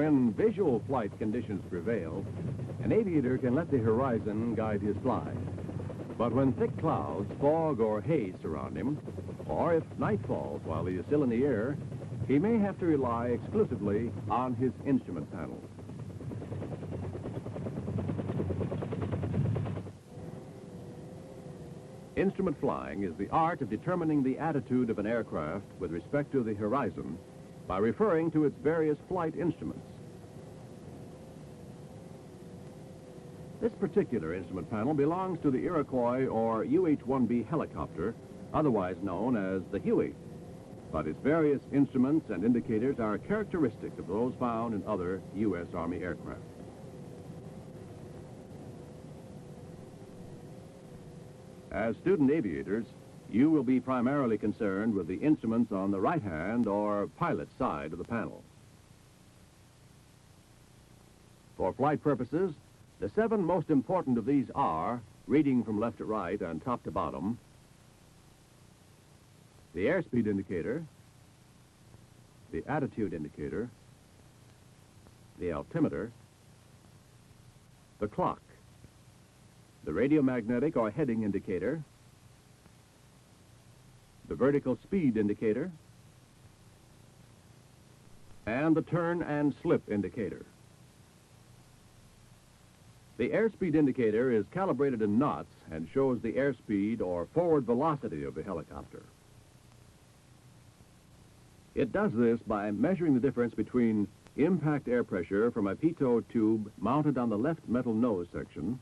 When visual flight conditions prevail, an aviator can let the horizon guide his flight. But when thick clouds, fog, or haze surround him, or if night falls while he is still in the air, he may have to rely exclusively on his instrument panel. Instrument flying is the art of determining the attitude of an aircraft with respect to the horizon by referring to its various flight instruments. This particular instrument panel belongs to the Iroquois or UH-1B helicopter, otherwise known as the Huey. But its various instruments and indicators are characteristic of those found in other U.S. Army aircraft. As student aviators, you will be primarily concerned with the instruments on the right-hand or pilot side of the panel. For flight purposes, the 7 most important of these are, reading from left to right and top to bottom, the airspeed indicator, the attitude indicator, the altimeter, the clock, the radiomagnetic or heading indicator, the vertical speed indicator, and the turn and slip indicator. The airspeed indicator is calibrated in knots and shows the airspeed or forward velocity of the helicopter. It does this by measuring the difference between impact air pressure from a pitot tube mounted on the left metal nose section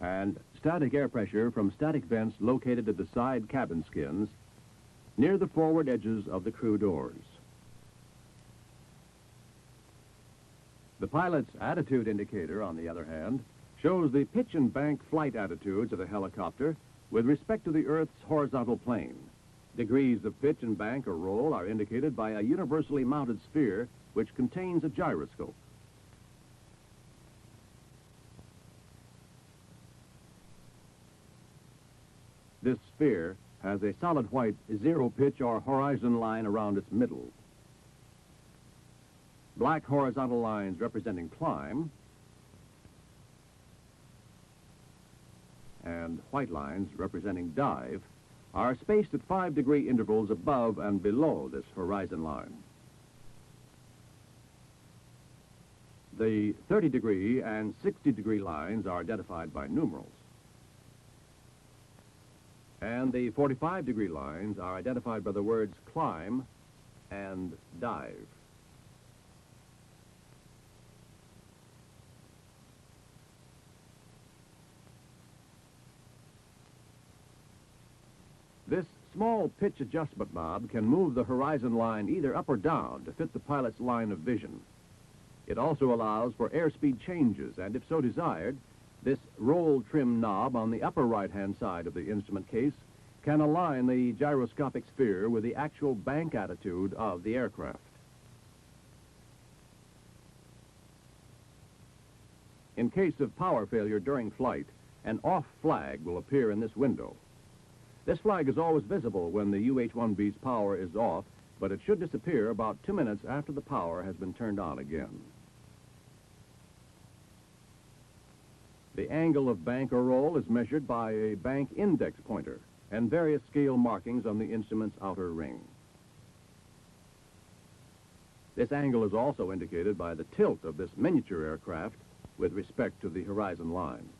and static air pressure from static vents located at the side cabin skins near the forward edges of the crew doors. The pilot's attitude indicator, on the other hand, shows the pitch and bank flight attitudes of the helicopter with respect to the Earth's horizontal plane. Degrees of pitch and bank or roll are indicated by a universally mounted sphere which contains a gyroscope. This sphere has a solid white zero pitch or horizon line around its middle. Black horizontal lines representing climb and white lines representing dive are spaced at 5-degree intervals above and below this horizon line. The 30-degree and 60-degree lines are identified by numerals. And the 45-degree lines are identified by the words climb and dive. This small pitch adjustment knob can move the horizon line either up or down to fit the pilot's line of vision. It also allows for airspeed changes, and if so desired, this roll trim knob on the upper right-hand side of the instrument case can align the gyroscopic sphere with the actual bank attitude of the aircraft. In case of power failure during flight, an off flag will appear in this window. This flag is always visible when the UH-1B's power is off, but it should disappear about 2 minutes after the power has been turned on again. The angle of bank or roll is measured by a bank index pointer and various scale markings on the instrument's outer ring. This angle is also indicated by the tilt of this miniature aircraft with respect to the horizon line.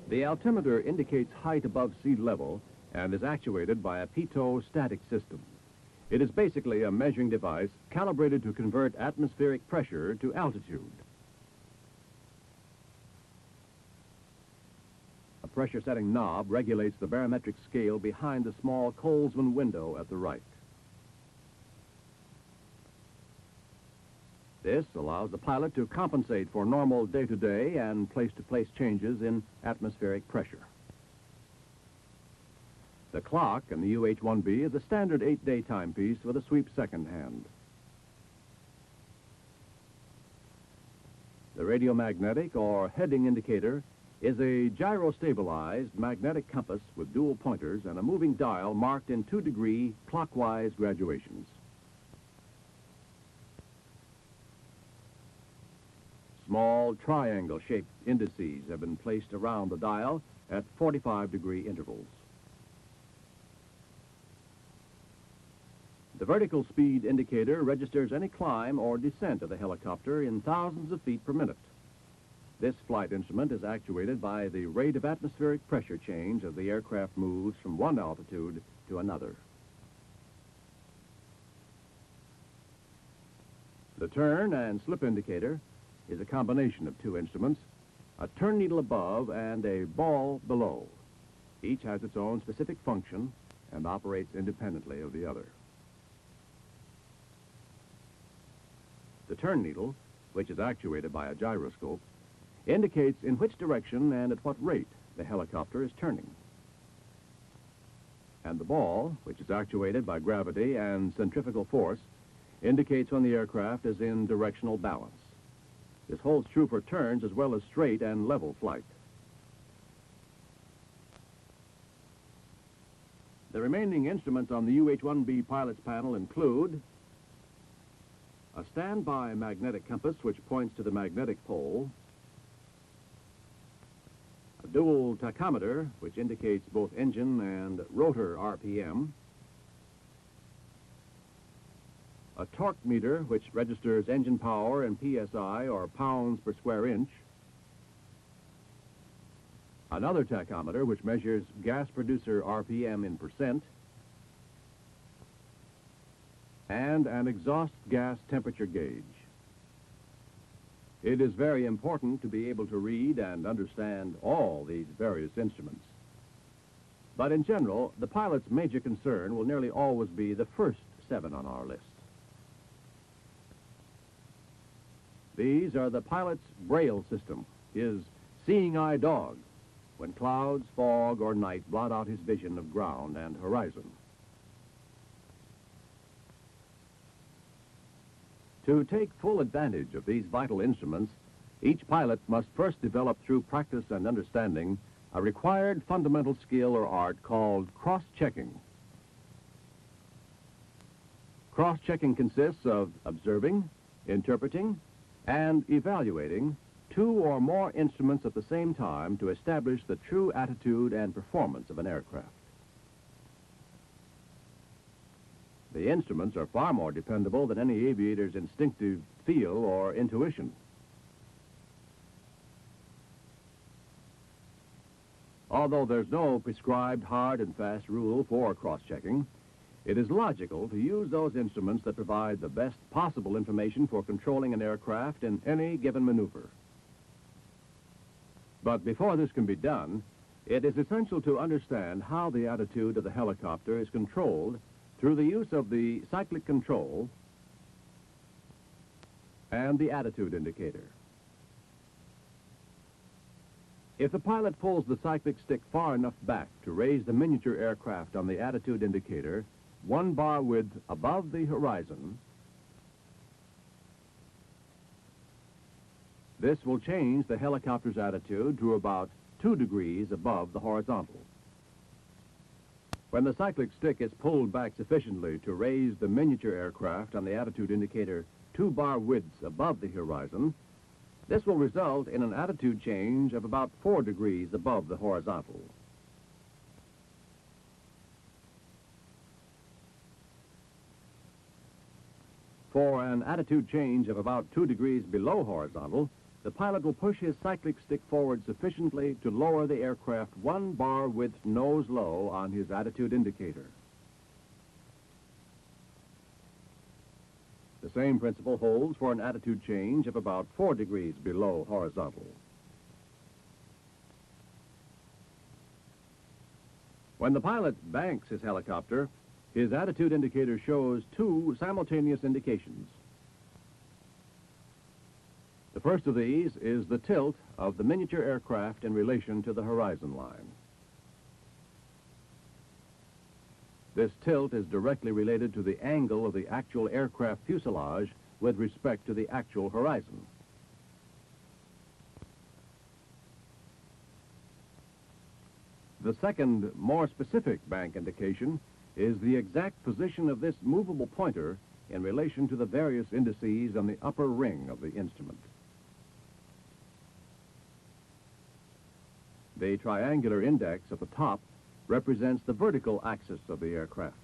The altimeter indicates height above sea level and is actuated by a pitot static system. It is basically a measuring device calibrated to convert atmospheric pressure to altitude. A pressure-setting knob regulates the barometric scale behind the small Colesman window at the right. This allows the pilot to compensate for normal day-to-day and place-to-place changes in atmospheric pressure. The clock in the UH-1B is a standard 8-day timepiece with a sweep second hand. The radiomagnetic or heading indicator is a gyro-stabilized magnetic compass with dual pointers and a moving dial marked in 2-degree clockwise graduations. Small triangle-shaped indices have been placed around the dial at 45-degree intervals. The vertical speed indicator registers any climb or descent of the helicopter in thousands of feet per minute. This flight instrument is actuated by the rate of atmospheric pressure change as the aircraft moves from one altitude to another. The turn and slip indicator is a combination of two instruments, a turn needle above and a ball below. Each has its own specific function and operates independently of the other. The turn needle, which is actuated by a gyroscope, indicates in which direction and at what rate the helicopter is turning. And the ball, which is actuated by gravity and centrifugal force, indicates when the aircraft is in directional balance. This holds true for turns as well as straight and level flight. The remaining instruments on the UH-1B pilot's panel include a standby magnetic compass which points to the magnetic pole, a dual tachometer which indicates both engine and rotor RPM, a torque meter which registers engine power in PSI or pounds per square inch, another tachometer which measures gas producer RPM in percent, and an exhaust gas temperature gauge. It is very important to be able to read and understand all these various instruments. But in general, the pilot's major concern will nearly always be the first 7 on our list. These are the pilot's braille system, his seeing eye dog, when clouds, fog, or night blot out his vision of ground and horizon. To take full advantage of these vital instruments, each pilot must first develop through practice and understanding a required fundamental skill or art called cross-checking. Cross-checking consists of observing, interpreting, and evaluating 2 or more instruments at the same time to establish the true attitude and performance of an aircraft. The instruments are far more dependable than any aviator's instinctive feel or intuition. Although there's no prescribed hard and fast rule for cross-checking, it is logical to use those instruments that provide the best possible information for controlling an aircraft in any given maneuver. But before this can be done, it is essential to understand how the attitude of the helicopter is controlled through the use of the cyclic control and the attitude indicator. If the pilot pulls the cyclic stick far enough back to raise the miniature aircraft on the attitude indicator 1 bar width above the horizon, this will change the helicopter's attitude to about 2 degrees above the horizontal. When the cyclic stick is pulled back sufficiently to raise the miniature aircraft on the attitude indicator 2 bar widths above the horizon, this will result in an attitude change of about 4 degrees above the horizontal. For an attitude change of about 2 degrees below horizontal, the pilot will push his cyclic stick forward sufficiently to lower the aircraft 1 bar width nose low on his attitude indicator. The same principle holds for an attitude change of about 4 degrees below horizontal. When the pilot banks his helicopter, his attitude indicator shows 2 simultaneous indications. The first of these is the tilt of the miniature aircraft in relation to the horizon line. This tilt is directly related to the angle of the actual aircraft fuselage with respect to the actual horizon. the second, more specific bank indication is the exact position of this movable pointer in relation to the various indices on the upper ring of the instrument. The triangular index at the top represents the vertical axis of the aircraft.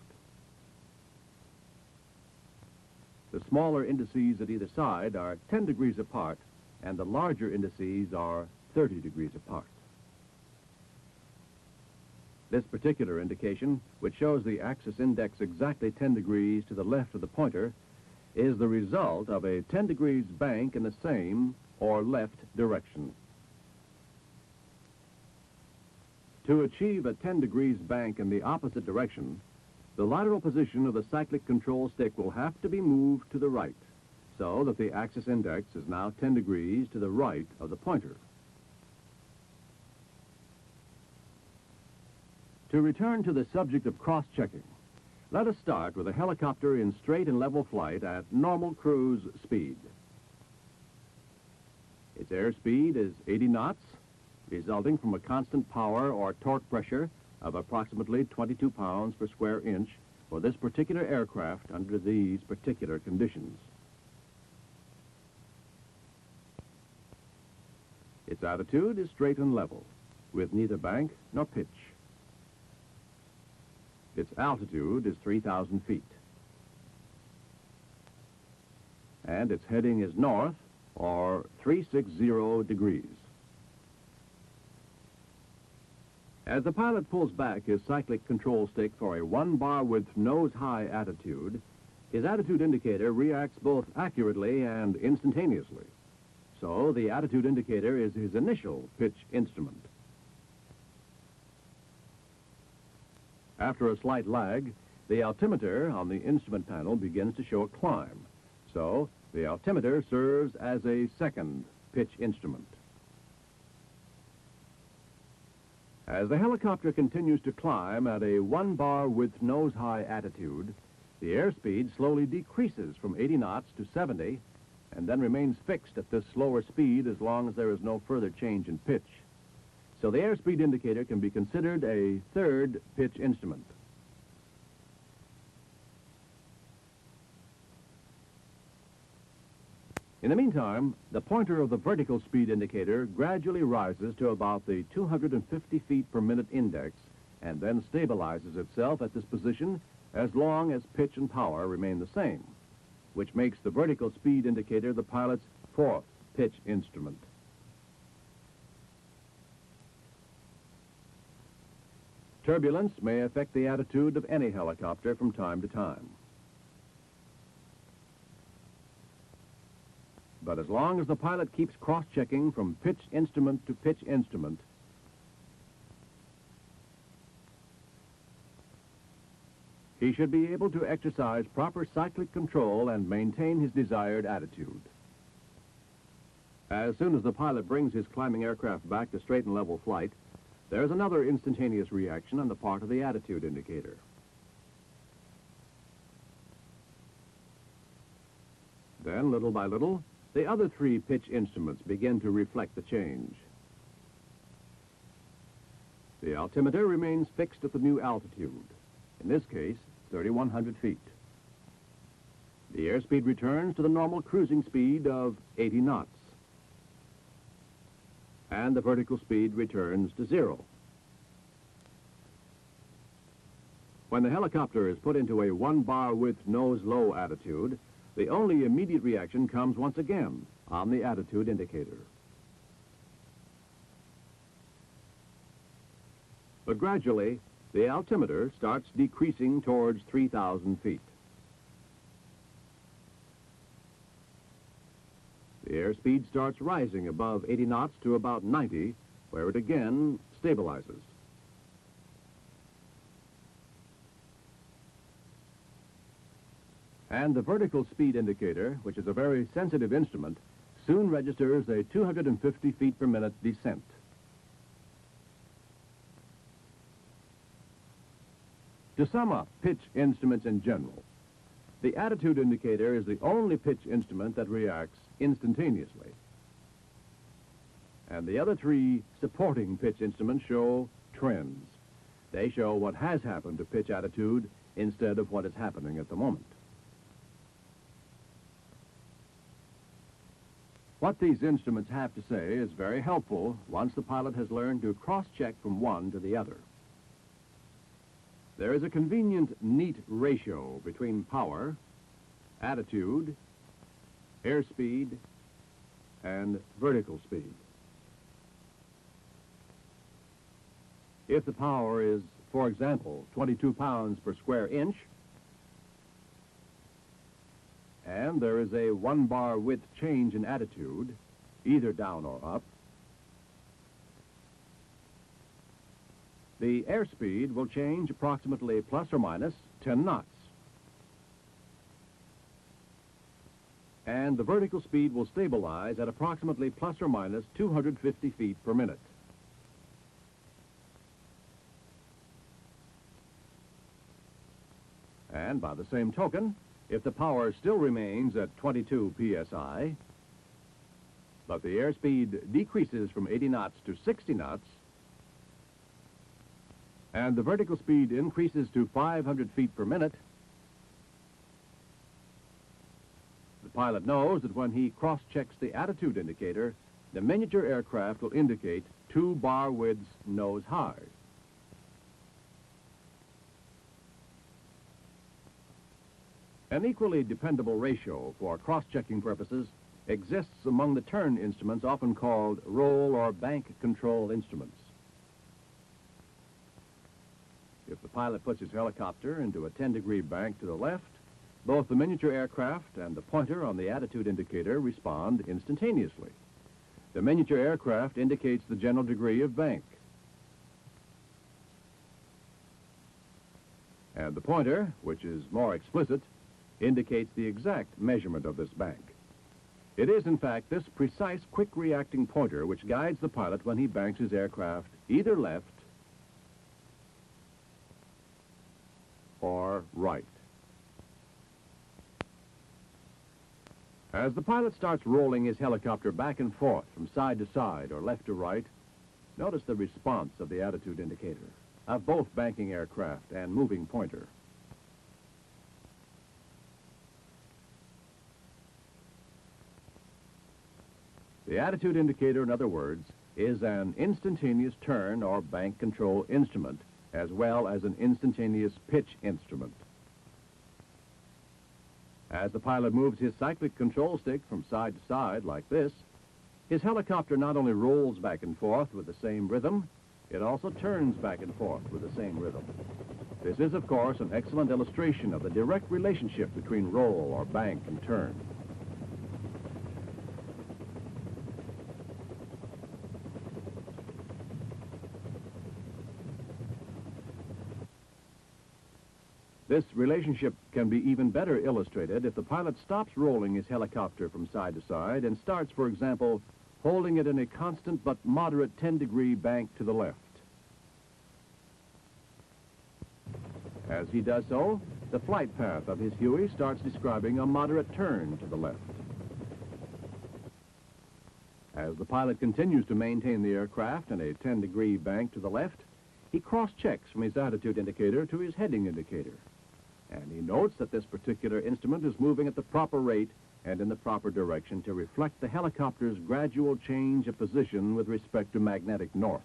The smaller indices at either side are 10 degrees apart, and the larger indices are 30 degrees apart. This particular indication, which shows the axis index exactly 10 degrees to the left of the pointer, is the result of a 10 degrees bank in the same or left direction. To achieve a 10 degrees bank in the opposite direction, the lateral position of the cyclic control stick will have to be moved to the right, so that the axis index is now 10 degrees to the right of the pointer. To return to the subject of cross-checking, let us start with a helicopter in straight and level flight at normal cruise speed. Its airspeed is 80 knots, resulting from a constant power or torque pressure of approximately 22 pounds per square inch for this particular aircraft under these particular conditions. Its attitude is straight and level, with neither bank nor pitch. Its altitude is 3,000 feet. And its heading is north, or 360 degrees. As the pilot pulls back his cyclic control stick for a 1-bar width nose-high attitude, his attitude indicator reacts both accurately and instantaneously. So the attitude indicator is his initial pitch instrument. After a slight lag, the altimeter on the instrument panel begins to show a climb. So the altimeter serves as a second pitch instrument. As the helicopter continues to climb at a 1-bar width nose-high attitude, the airspeed slowly decreases from 80 knots to 70 and then remains fixed at this slower speed as long as there is no further change in pitch. So the airspeed indicator can be considered a third pitch instrument. In the meantime, the pointer of the vertical speed indicator gradually rises to about the 250 feet per minute index and then stabilizes itself at this position as long as pitch and power remain the same, which makes the vertical speed indicator the pilot's fourth pitch instrument. Turbulence may affect the attitude of any helicopter from time to time. But as long as the pilot keeps cross-checking from pitch instrument to pitch instrument, he should be able to exercise proper cyclic control and maintain his desired attitude. As soon as the pilot brings his climbing aircraft back to straight and level flight, there's another instantaneous reaction on the part of the attitude indicator. Then, little by little, the other three pitch instruments begin to reflect the change. The altimeter remains fixed at the new altitude, in this case, 3,100 feet. The airspeed returns to the normal cruising speed of 80 knots. And the vertical speed returns to 0. When the helicopter is put into a 1-bar width nose-low attitude, the only immediate reaction comes once again on the attitude indicator. But gradually, the altimeter starts decreasing towards 3,000 feet. The airspeed starts rising above 80 knots to about 90, where it again stabilizes. And the vertical speed indicator, which is a very sensitive instrument, soon registers a 250 feet per minute descent. To sum up pitch instruments in general, the attitude indicator is the only pitch instrument that reacts instantaneously. And the other three supporting pitch instruments show trends. They show what has happened to pitch attitude instead of what is happening at the moment. What these instruments have to say is very helpful once the pilot has learned to cross-check from one to the other. There is a convenient, neat ratio between power, attitude, airspeed, and vertical speed. If the power is, for example, 22 pounds per square inch, and there is a 1 bar width change in attitude, either down or up, the airspeed will change approximately plus or minus 10 knots. And the vertical speed will stabilize at approximately plus or minus 250 feet per minute. And by the same token, if the power still remains at 22 psi, but the airspeed decreases from 80 knots to 60 knots, and the vertical speed increases to 500 feet per minute, the pilot knows that when he cross-checks the attitude indicator, the miniature aircraft will indicate 2 bar widths nose high. An equally dependable ratio for cross-checking purposes exists among the turn instruments often called roll or bank control instruments. If the pilot puts his helicopter into a 10-degree bank to the left, both the miniature aircraft and the pointer on the attitude indicator respond instantaneously. The miniature aircraft indicates the general degree of bank. And the pointer, which is more explicit, indicates the exact measurement of this bank. It is, in fact, this precise, quick-reacting pointer which guides the pilot when he banks his aircraft either left or right. As the pilot starts rolling his helicopter back and forth from side to side or left to right, notice the response of the attitude indicator of both banking aircraft and moving pointer. The attitude indicator, in other words, is an instantaneous turn or bank control instrument, as well as an instantaneous pitch instrument. As the pilot moves his cyclic control stick from side to side like this, his helicopter not only rolls back and forth with the same rhythm, it also turns back and forth with the same rhythm. This is, of course, an excellent illustration of the direct relationship between roll or bank and turn. This relationship can be even better illustrated if the pilot stops rolling his helicopter from side to side and starts, for example, holding it in a constant but moderate 10-degree bank to the left. As he does so, the flight path of his Huey starts describing a moderate turn to the left. As the pilot continues to maintain the aircraft in a 10-degree bank to the left, he cross-checks from his attitude indicator to his heading indicator. And he notes that this particular instrument is moving at the proper rate and in the proper direction to reflect the helicopter's gradual change of position with respect to magnetic north.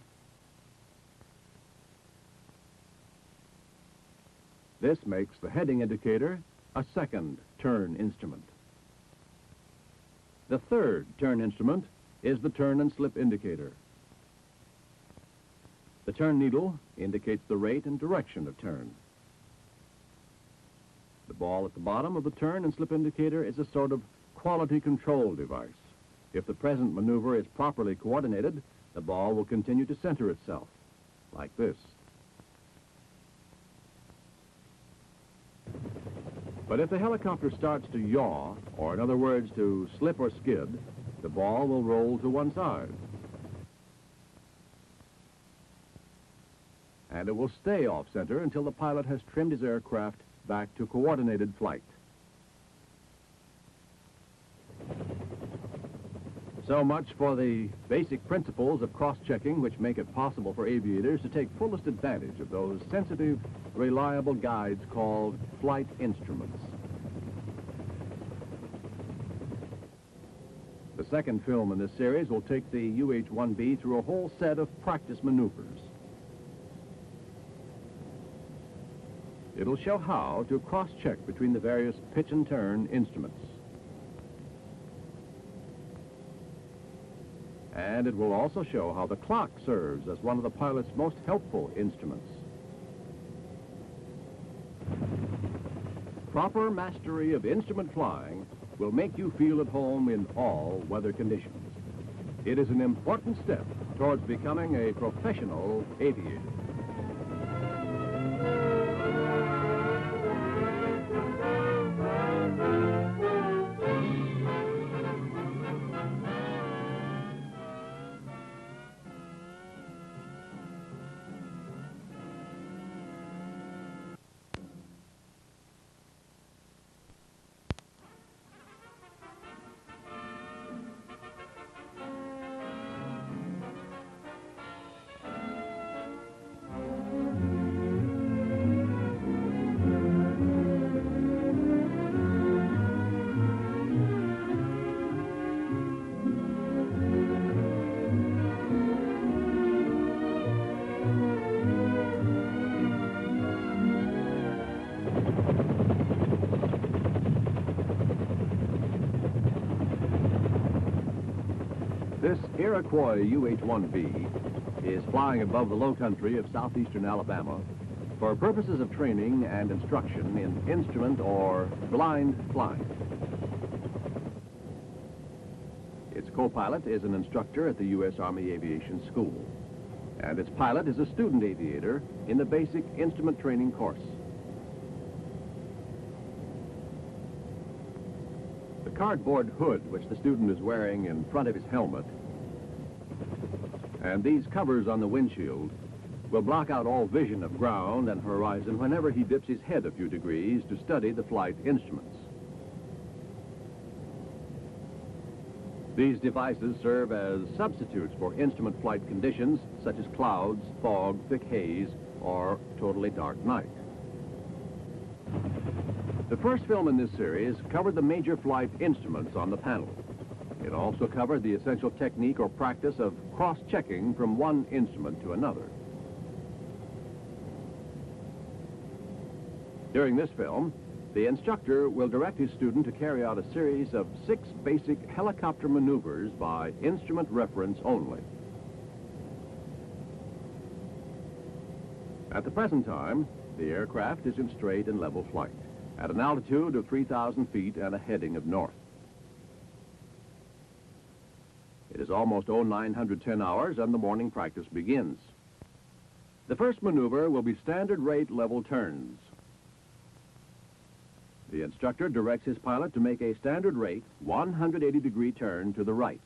This makes the heading indicator a second turn instrument. The third turn instrument is the turn and slip indicator. The turn needle indicates the rate and direction of turn. The ball at the bottom of the turn and slip indicator is a sort of quality control device. If the present maneuver is properly coordinated, the ball will continue to center itself, like this. But if the helicopter starts to yaw, or in other words, to slip or skid, the ball will roll to one side. And it will stay off-center until the pilot has trimmed his aircraft back to coordinated flight. So much for the basic principles of cross-checking, which make it possible for aviators to take fullest advantage of those sensitive, reliable guides called flight instruments. The second film in this series will take the UH-1B through a whole set of practice maneuvers. It'll show how to cross-check between the various pitch and turn instruments. And it will also show how the clock serves as one of the pilot's most helpful instruments. Proper mastery of instrument flying will make you feel at home in all weather conditions. It is an important step towards becoming a professional aviator. This Iroquois UH-1B is flying above the low country of southeastern Alabama for purposes of training and instruction in instrument or blind flying. Its co-pilot is an instructor at the U.S. Army Aviation School, and its pilot is a student aviator in the basic instrument training course. The cardboard hood which the student is wearing in front of his helmet and these covers on the windshield will block out all vision of ground and horizon whenever he dips his head a few degrees to study the flight instruments. These devices serve as substitutes for instrument flight conditions such as clouds, fog, thick haze, or totally dark night. The first film in this series covered the major flight instruments on the panel. It also covered the essential technique or practice of cross-checking from one instrument to another. During this film, the instructor will direct his student to carry out a series of 6 basic helicopter maneuvers by instrument reference only. At the present time, the aircraft is in straight and level flight at an altitude of 3,000 feet and a heading of north. It is almost 0910 hours and the morning practice begins. The first maneuver will be standard rate level turns. The instructor directs his pilot to make a standard rate 180-degree turn to the right.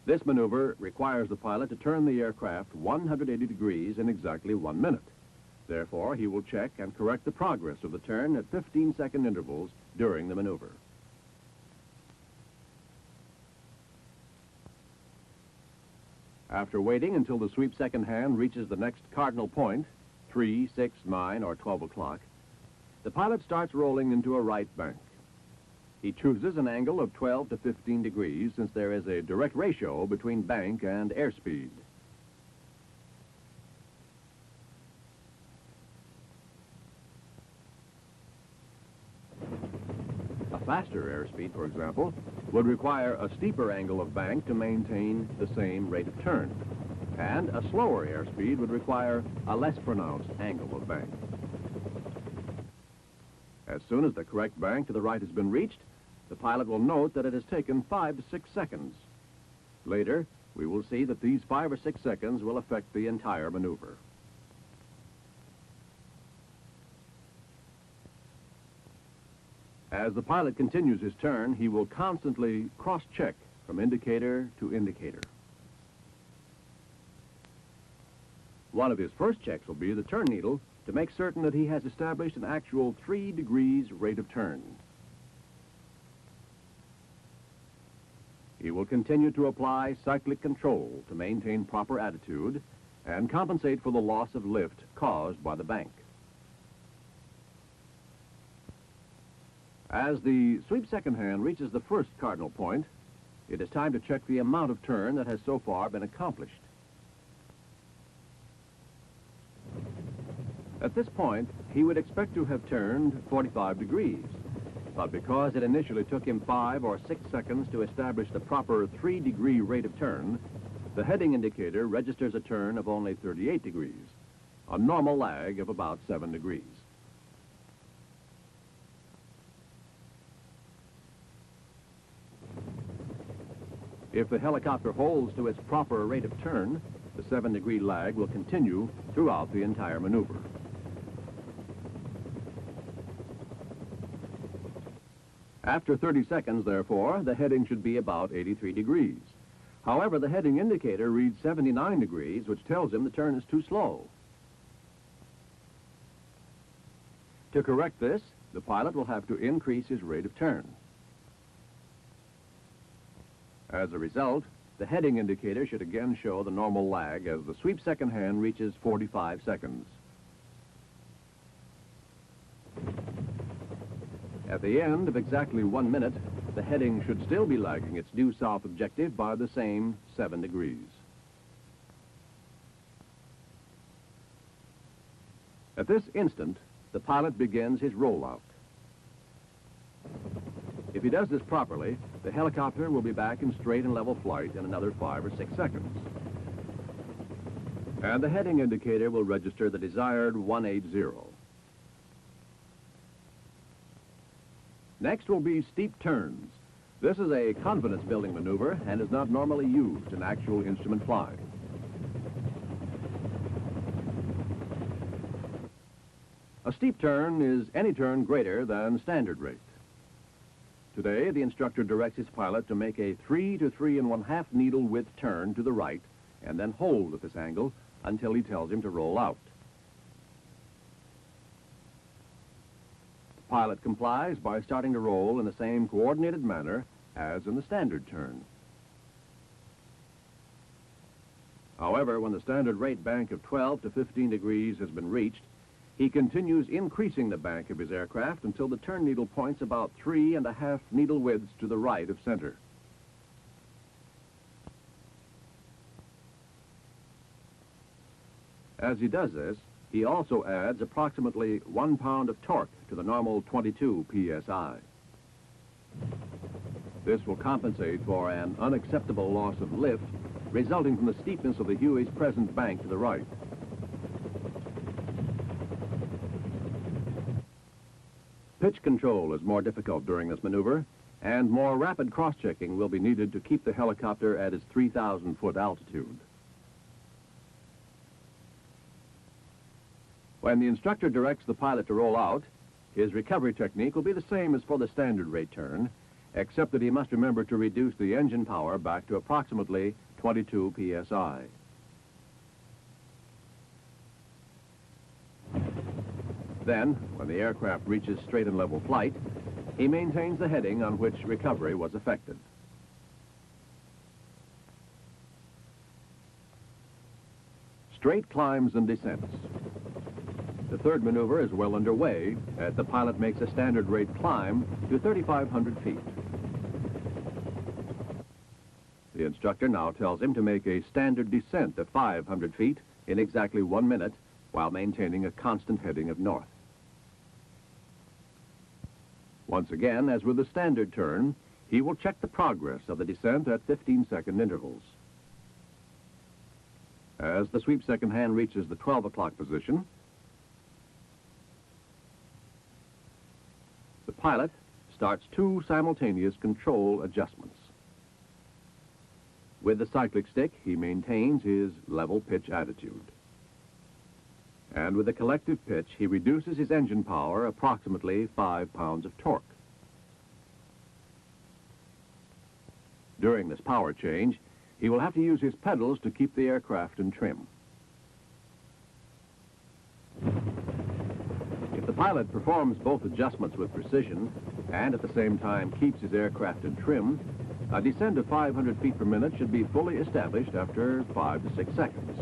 This maneuver requires the pilot to turn the aircraft 180 degrees in exactly 1 minute. Therefore, he will check and correct the progress of the turn at 15-second intervals during the maneuver. After waiting until the sweep second hand reaches the next cardinal point, 3, 6, 9, or 12 o'clock, the pilot starts rolling into a right bank. He chooses an angle of 12 to 15 degrees since there is a direct ratio between bank and airspeed. A faster airspeed, for example, would require a steeper angle of bank to maintain the same rate of turn, and a slower airspeed would require a less pronounced angle of bank. As soon as the correct bank to the right has been reached, the pilot will note that it has taken 5 to 6 seconds. Later, we will see that these 5 or 6 seconds will affect the entire maneuver. As the pilot continues his turn, he will constantly cross-check from indicator to indicator. One of his first checks will be the turn needle to make certain that he has established an actual 3 degrees rate of turn. will continue to apply cyclic control to maintain proper attitude and compensate for the loss of lift caused by the bank. As the sweep second hand reaches the first cardinal point, it is time to check the amount of turn that has so far been accomplished. At this point, he would expect to have turned 45 degrees, but because it initially took him 5 or 6 seconds to establish the proper 3-degree rate of turn, the heading indicator registers a turn of only 38 degrees, a normal lag of about 7 degrees. If the helicopter holds to its proper rate of turn, the 7-degree lag will continue throughout the entire maneuver. After 30 seconds, therefore, the heading should be about 83 degrees. However, the heading indicator reads 79 degrees, which tells him the turn is too slow. To correct this, the pilot will have to increase his rate of turn. As a result, the heading indicator should again show the normal lag as the sweep second hand reaches 45 seconds. At the end of exactly 1 minute, the heading should still be lagging its due south objective by the same 7 degrees. At this instant, the pilot begins his rollout. If he does this properly, the helicopter will be back in straight and level flight in another 5 or 6 seconds. And the heading indicator will register the desired 180. Next will be steep turns. This is a confidence-building maneuver and is not normally used in actual instrument flying. A steep turn is any turn greater than standard rate. Today, the instructor directs his pilot to make a 3 to 3 1/2 needle width turn to the right and then hold at this angle until he tells him to roll out. The pilot complies by starting to roll in the same coordinated manner as in the standard turn. However, when the standard rate bank of 12 to 15 degrees has been reached, he continues increasing the bank of his aircraft until the turn needle points about 3 1/2 needle widths to the right of center. As he does this, he also adds approximately 1 pound of torque to the normal 22 psi. This will compensate for an unacceptable loss of lift resulting from the steepness of the Huey's present bank to the right. Pitch control is more difficult during this maneuver, and more rapid cross-checking will be needed to keep the helicopter at its 3,000-foot altitude. When the instructor directs the pilot to roll out, his recovery technique will be the same as for the standard rate turn, except that he must remember to reduce the engine power back to approximately 22 psi. Then, when the aircraft reaches straight and level flight, he maintains the heading on which recovery was effected. Straight climbs and descents. The third maneuver is well underway as the pilot makes a standard rate climb to 3,500 feet. The instructor now tells him to make a standard descent of 500 feet in exactly 1 minute while maintaining a constant heading of north. Once again, as with the standard turn, he will check the progress of the descent at 15-second intervals. As the sweep second hand reaches the 12 o'clock position, the pilot starts 2 simultaneous control adjustments. With the cyclic stick, he maintains his level pitch attitude. And with the collective pitch, he reduces his engine power approximately 5 pounds of torque. During this power change, he will have to use his pedals to keep the aircraft in trim. If the pilot performs both adjustments with precision and at the same time keeps his aircraft in trim, A descent of 500 feet per minute should be fully established after 5 to 6 seconds.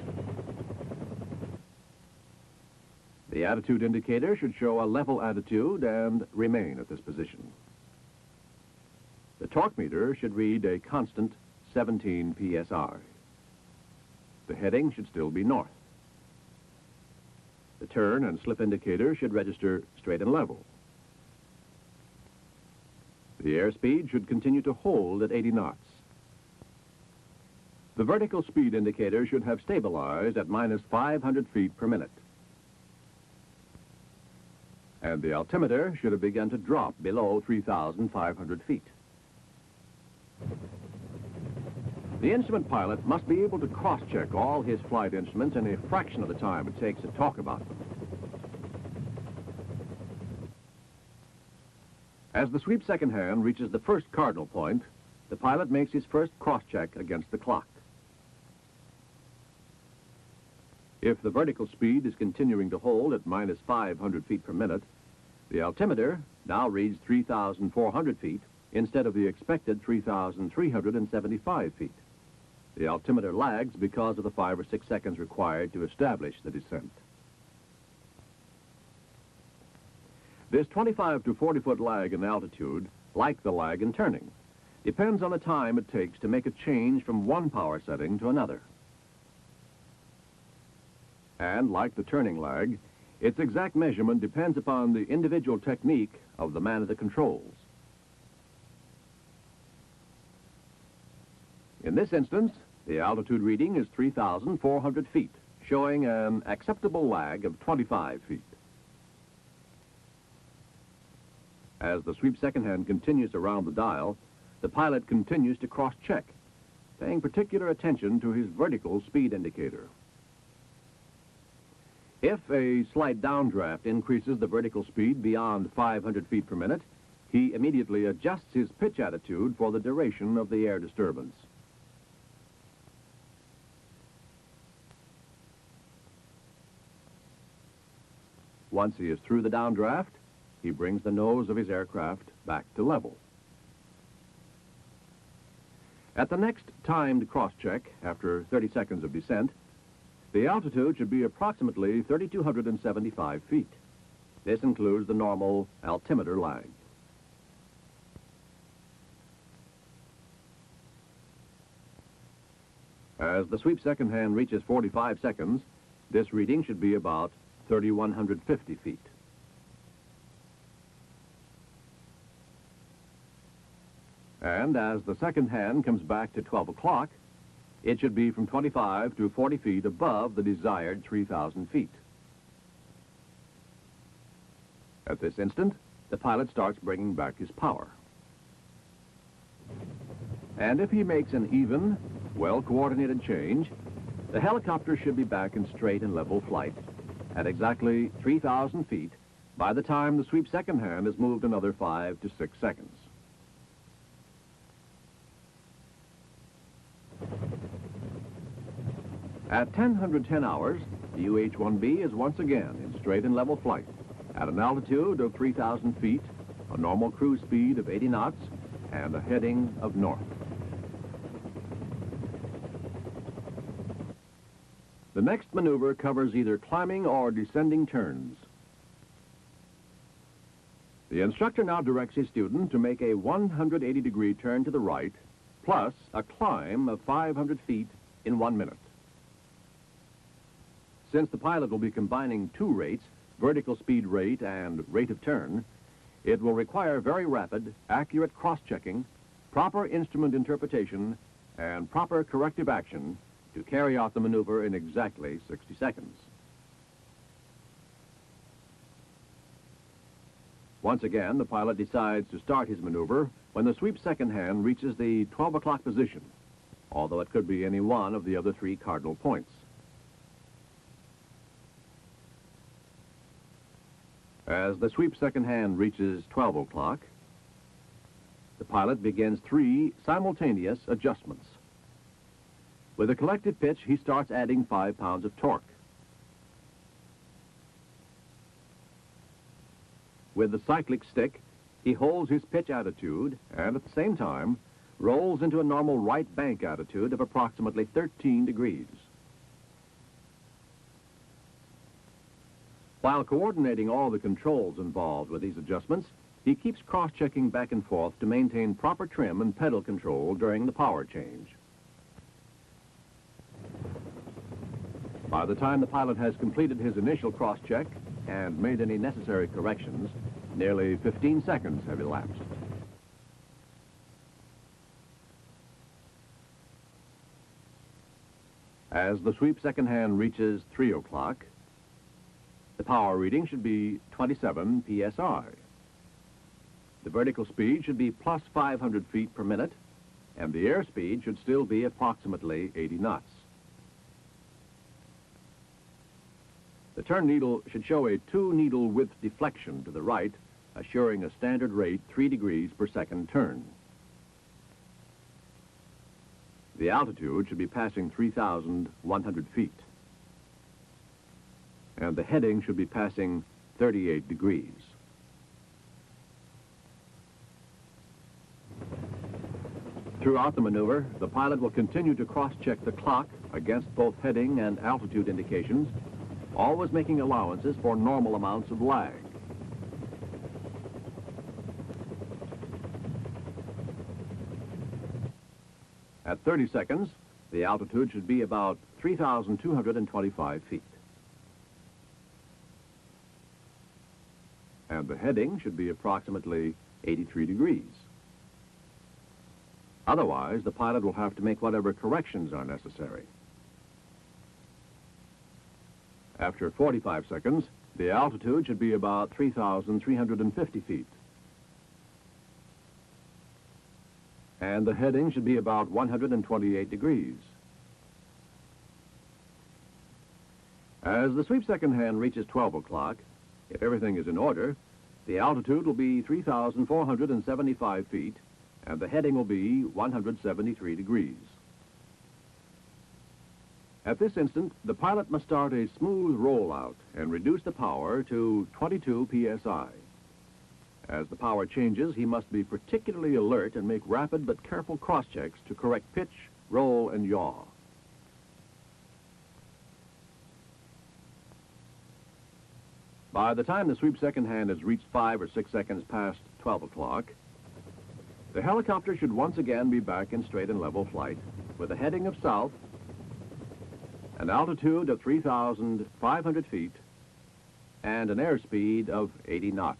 The attitude indicator should show a level attitude and remain at this position. The torque meter should read a constant 17 psi. The heading should still be north. The turn and slip indicator should register straight and level. The airspeed should continue to hold at 80 knots. The vertical speed indicator should have stabilized at minus 500 feet per minute. And the altimeter should have begun to drop below 3,500 feet. The instrument pilot must be able to cross-check all his flight instruments in a fraction of the time it takes to talk about them. As the sweep second hand reaches the first cardinal point, the pilot makes his first cross-check against the clock. If the vertical speed is continuing to hold at minus 500 feet per minute, the altimeter now reads 3,400 feet instead of the expected 3,375 feet. The altimeter lags because of the 5 or 6 seconds required to establish the descent. This 25 to 40-foot lag in altitude, like the lag in turning, depends on the time it takes to make a change from one power setting to another. And like the turning lag, its exact measurement depends upon the individual technique of the man at the controls. In this instance, the altitude reading is 3,400 feet, showing an acceptable lag of 25 feet. As the sweep second hand continues around the dial, the pilot continues to cross-check, paying particular attention to his vertical speed indicator. If a slight downdraft increases the vertical speed beyond 500 feet per minute, he immediately adjusts his pitch attitude for the duration of the air disturbance. Once he is through the downdraft, he brings the nose of his aircraft back to level. At the next timed cross-check, after 30 seconds of descent, the altitude should be approximately 3,275 feet. This includes the normal altimeter lag. As the sweep second hand reaches 45 seconds, this reading should be about 3,150 feet. And as the second hand comes back to 12 o'clock, it should be from 25 to 40 feet above the desired 3,000 feet. At this instant, the pilot starts bringing back his power. And if he makes an even, well-coordinated change, the helicopter should be back in straight and level flight at exactly 3,000 feet by the time the sweep second hand has moved another 5 to 6 seconds. At 10:10 hours, the UH-1B is once again in straight and level flight at an altitude of 3,000 feet, a normal cruise speed of 80 knots, and a heading of north. The next maneuver covers either climbing or descending turns. The instructor now directs his student to make a 180-degree turn to the right, plus a climb of 500 feet in 1 minute. Since the pilot will be combining two rates, vertical speed rate and rate of turn, it will require very rapid, accurate cross-checking, proper instrument interpretation, and proper corrective action to carry out the maneuver in exactly 60 seconds. Once again, the pilot decides to start his maneuver when the sweep second hand reaches the 12 o'clock position, although it could be any one of the other 3 cardinal points. As the sweep second hand reaches 12 o'clock, the pilot begins 3 simultaneous adjustments. With a collective pitch, he starts adding 5 pounds of torque. With the cyclic stick, he holds his pitch attitude and at the same time rolls into a normal right bank attitude of approximately 13 degrees. While coordinating all the controls involved with these adjustments, he keeps cross-checking back and forth to maintain proper trim and pedal control during the power change. By the time the pilot has completed his initial cross-check and made any necessary corrections, nearly 15 seconds have elapsed. As the sweep second hand reaches 3 o'clock, the power reading should be 27 psi. The vertical speed should be plus 500 feet per minute, and the airspeed should still be approximately 80 knots. The turn needle should show a 2-needle width deflection to the right, assuring a standard rate 3 degrees per second turn. The altitude should be passing 3,100 feet. And the heading should be passing 38 degrees. Throughout the maneuver, the pilot will continue to cross-check the clock against both heading and altitude indications, always making allowances for normal amounts of lag. At 30 seconds, the altitude should be about 3,225 feet. And the heading should be approximately 83 degrees. Otherwise, the pilot will have to make whatever corrections are necessary. After 45 seconds, the altitude should be about 3,350 feet. And the heading should be about 128 degrees. As the sweep second hand reaches 12 o'clock, if everything is in order, the altitude will be 3,475 feet, and the heading will be 173 degrees. At this instant, the pilot must start a smooth rollout and reduce the power to 22 psi. As the power changes, he must be particularly alert and make rapid but careful cross-checks to correct pitch, roll, and yaw. By the time the sweep second hand has reached 5 or 6 seconds past 12 o'clock, the helicopter should once again be back in straight and level flight with a heading of south, an altitude of 3,500 feet, and an airspeed of 80 knots.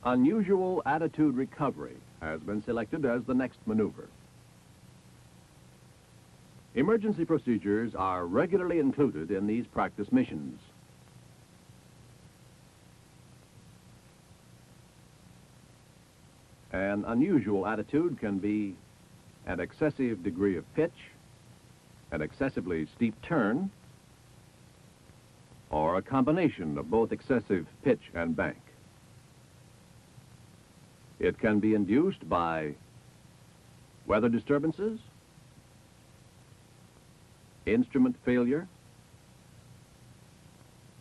Unusual attitude recovery has been selected as the next maneuver. Emergency procedures are regularly included in these practice missions. An unusual attitude can be an excessive degree of pitch, an excessively steep turn, or a combination of both excessive pitch and bank. It can be induced by weather disturbances, instrument failure,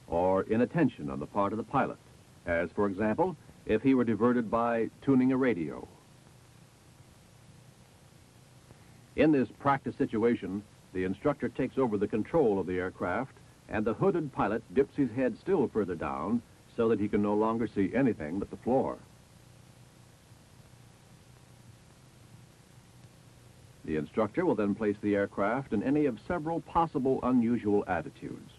or inattention on the part of the pilot, as, for example, if he were diverted by tuning a radio. In this practice situation, the instructor takes over the control of the aircraft, and the hooded pilot dips his head still further down so that he can no longer see anything but the floor. The instructor will then place the aircraft in any of several possible unusual attitudes.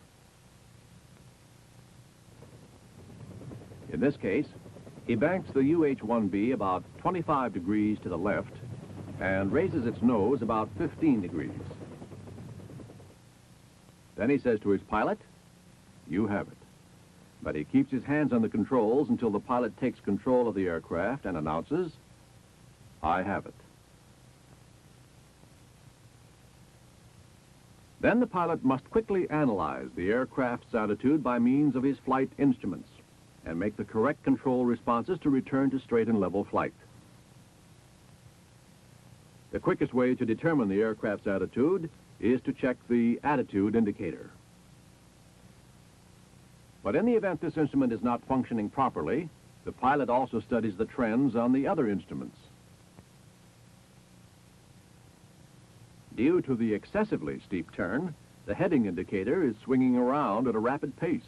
In this case, he banks the UH-1B about 25 degrees to the left and raises its nose about 15 degrees. Then he says to his pilot, "You have it." But he keeps his hands on the controls until the pilot takes control of the aircraft and announces, "I have it." Then the pilot must quickly analyze the aircraft's attitude by means of his flight instruments and make the correct control responses to return to straight and level flight. The quickest way to determine the aircraft's attitude is to check the attitude indicator. But in the event this instrument is not functioning properly, the pilot also studies the trends on the other instruments. Due to the excessively steep turn, the heading indicator is swinging around at a rapid pace.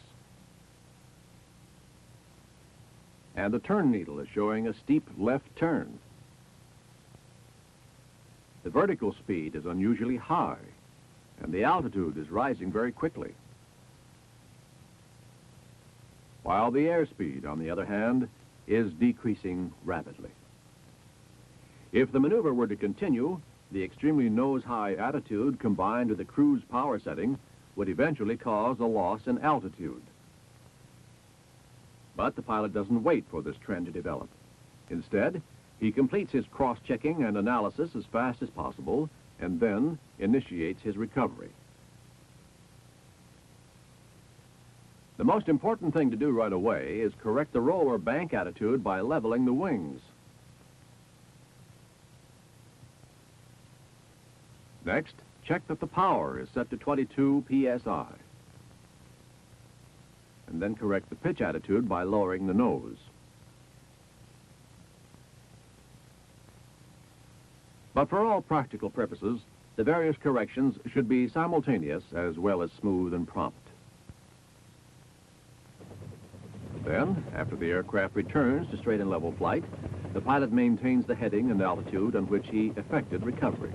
And the turn needle is showing a steep left turn. The vertical speed is unusually high, and the altitude is rising very quickly. While the airspeed, on the other hand, is decreasing rapidly. If the maneuver were to continue, the extremely nose-high attitude combined with the cruise power setting would eventually cause a loss in altitude. But the pilot doesn't wait for this trend to develop. Instead, he completes his cross-checking and analysis as fast as possible and then initiates his recovery. The most important thing to do right away is correct the roll or bank attitude by leveling the wings. Next, check that the power is set to 22 psi. And then correct the pitch attitude by lowering the nose. But for all practical purposes, the various corrections should be simultaneous as well as smooth and prompt. Then, after the aircraft returns to straight and level flight, the pilot maintains the heading and altitude on which he effected recovery.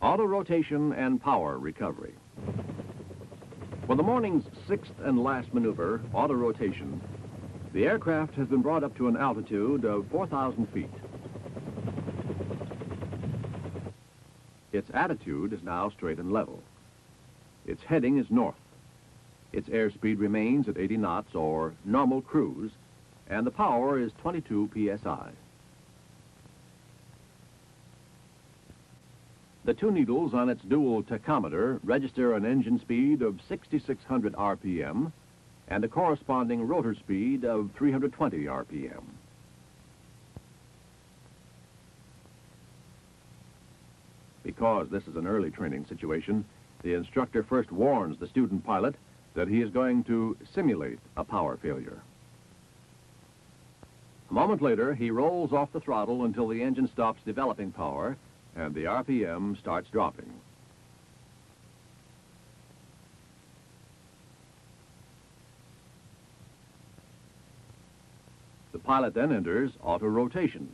Auto-rotation and power recovery. For the morning's sixth and last maneuver, auto-rotation, the aircraft has been brought up to an altitude of 4,000 feet. Its attitude is now straight and level. Its heading is north. Its airspeed remains at 80 knots or normal cruise, and the power is 22 psi. The two needles on its dual tachometer register an engine speed of 6,600 RPM and a corresponding rotor speed of 320 RPM. Because this is an early training situation, the instructor first warns the student pilot that he is going to simulate a power failure. A moment later, he rolls off the throttle until the engine stops developing power and the RPM starts dropping. The pilot then enters auto-rotation.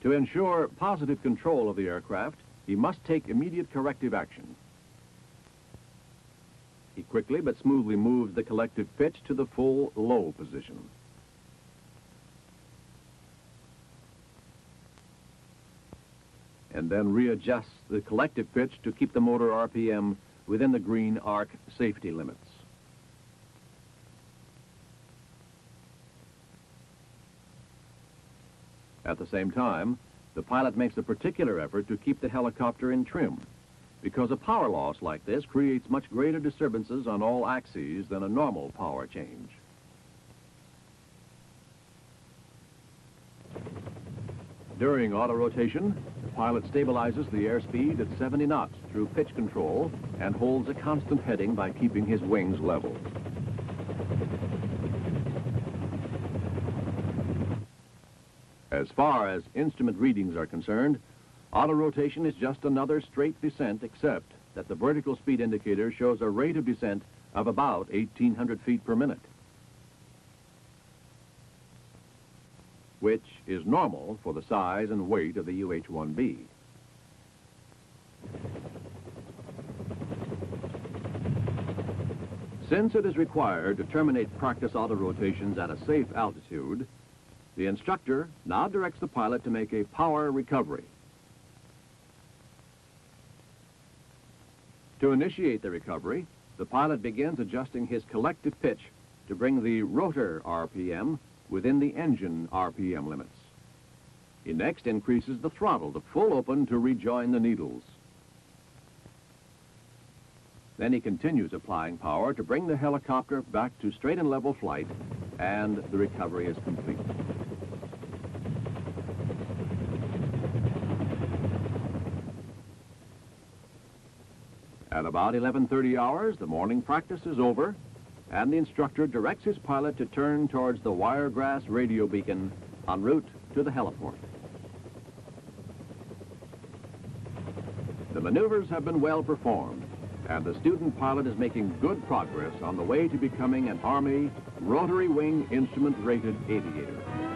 To ensure positive control of the aircraft, he must take immediate corrective action. He quickly but smoothly moves the collective pitch to the full low position. And then readjusts the collective pitch to keep the motor RPM within the green arc safety limits. At the same time, the pilot makes a particular effort to keep the helicopter in trim, because a power loss like this creates much greater disturbances on all axes than a normal power change. During auto-rotation, the pilot stabilizes the airspeed at 70 knots through pitch control and holds a constant heading by keeping his wings level. As far as instrument readings are concerned, auto-rotation is just another straight descent, except that the vertical speed indicator shows a rate of descent of about 1,800 feet per minute, which is normal for the size and weight of the UH-1B. Since it is required to terminate practice auto-rotations at a safe altitude, the instructor now directs the pilot to make a power recovery. To initiate the recovery, the pilot begins adjusting his collective pitch to bring the rotor RPM within the engine RPM limits. He next increases the throttle to full open to rejoin the needles. Then he continues applying power to bring the helicopter back to straight and level flight, and the recovery is complete. At about 11:30 hours, the morning practice is over, and the instructor directs his pilot to turn towards the Wiregrass radio beacon en route to the heliport. The maneuvers have been well performed, and the student pilot is making good progress on the way to becoming an Army rotary wing instrument-rated aviator.